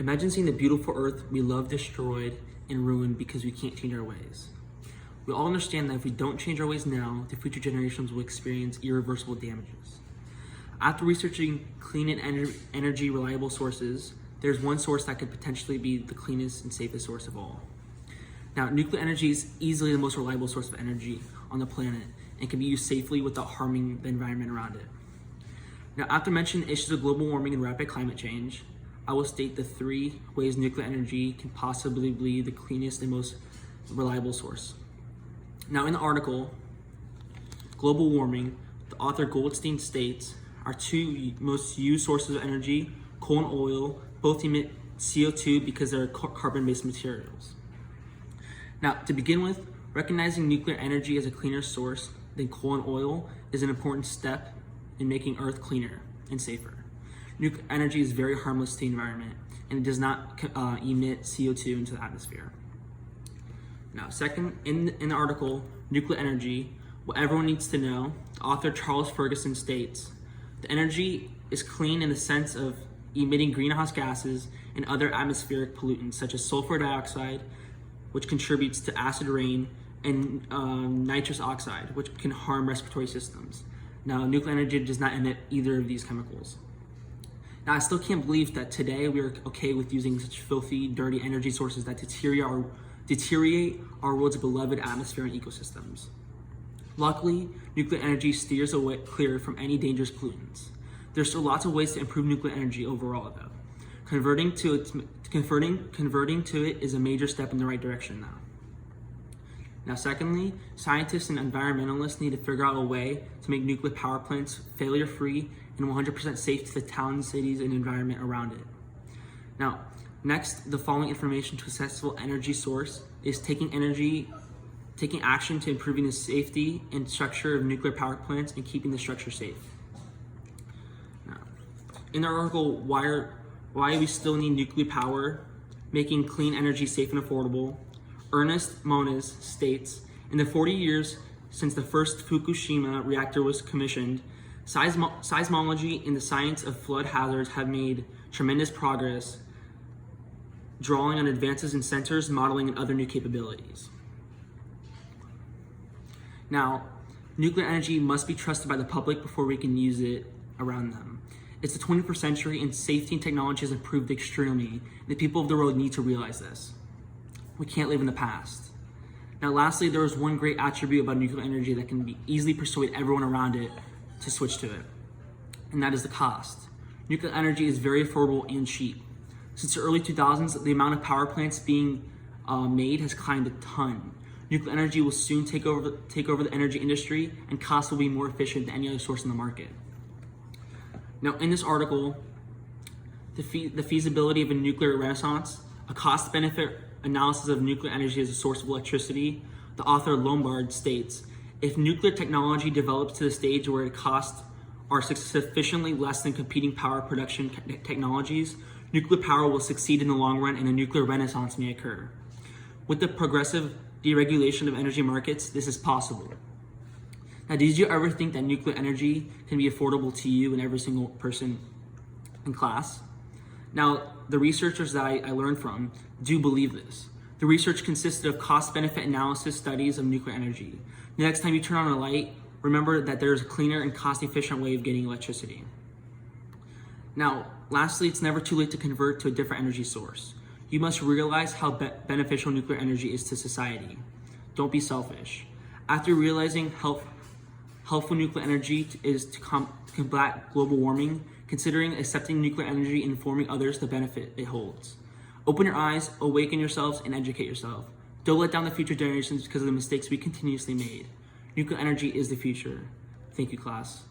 Imagine seeing the beautiful earth we love destroyed and ruined because we can't change our ways. We all understand that if we don't change our ways now, the future generations will experience irreversible damages. After researching clean and energy reliable sources, there's one source that could potentially be the cleanest and safest source of all. Now, nuclear energy is easily the most reliable source of energy on the planet and can be used safely without harming the environment around it. Now, after mentioning issues of global warming and rapid climate change, I will state the 3 ways nuclear energy can possibly be the cleanest and most reliable source. Now, in the article, Global Warming, the author Goldstein states, our 2 most used sources of energy, coal and oil, both emit CO2 because they're carbon-based materials. Now, to begin with, recognizing nuclear energy as a cleaner source than coal and oil is an important step in making Earth cleaner and safer. Nuclear energy is very harmless to the environment, and it does not emit CO2 into the atmosphere. Now, second, in the article, Nuclear Energy, what everyone needs to know, the author Charles Ferguson states, the energy is clean in the sense of emitting greenhouse gases and other atmospheric pollutants such as sulfur dioxide, which contributes to acid rain, and nitrous oxide, which can harm respiratory systems. Now, nuclear energy does not emit either of these chemicals. Now, I still can't believe that today we are okay with using such filthy, dirty energy sources that deteriorate our world's beloved atmosphere and ecosystems. Luckily, nuclear energy steers away clear from any dangerous pollutants. There's still lots of ways to improve nuclear energy overall, though. Converting to it is a major step in the right direction now. Now, secondly, scientists and environmentalists need to figure out a way to make nuclear power plants failure-free and 100% safe to the towns, cities, and environment around it. Now, next, the following information to a successful energy source is taking action to improving the safety and structure of nuclear power plants and keeping the structure safe. Now, in the article, why we still need nuclear power, making clean energy safe and affordable, Ernest Moniz states, in the 40 years since the first Fukushima reactor was commissioned, seismology and the science of flood hazards have made tremendous progress, drawing on advances in sensors, modeling, and other new capabilities. Now, nuclear energy must be trusted by the public before we can use it around them. It's the 21st century and safety and technology has improved extremely. The people of the world need to realize this. We can't live in the past. Now, lastly, there is one great attribute about nuclear energy that can easily persuade everyone around it to switch to it, and that is the cost. Nuclear energy is very affordable and cheap. Since the early 2000s, the amount of power plants being made has climbed a ton. Nuclear energy will soon take over the energy industry, and costs will be more efficient than any other source in the market. Now, in this article, the feasibility of a nuclear renaissance, a cost-benefit analysis of nuclear energy as a source of electricity, the author Lombard states, if nuclear technology develops to the stage where its costs are sufficiently less than competing power production technologies, nuclear power will succeed in the long run and a nuclear renaissance may occur. With the progressive deregulation of energy markets, this is possible. Now, did you ever think that nuclear energy can be affordable to you and every single person in class? Now, the researchers that I learned from do believe this. The research consisted of cost-benefit analysis studies of nuclear energy. The next time you turn on a light, remember that there's a cleaner and cost-efficient way of getting electricity. Now, lastly, it's never too late to convert to a different energy source. You must realize how beneficial nuclear energy is to society. Don't be selfish. After realizing helpful nuclear energy is to combat global warming, considering accepting nuclear energy and informing others the benefit it holds. Open your eyes, awaken yourselves, and educate yourself. Don't let down the future generations because of the mistakes we continuously made. Nuclear energy is the future. Thank you, class.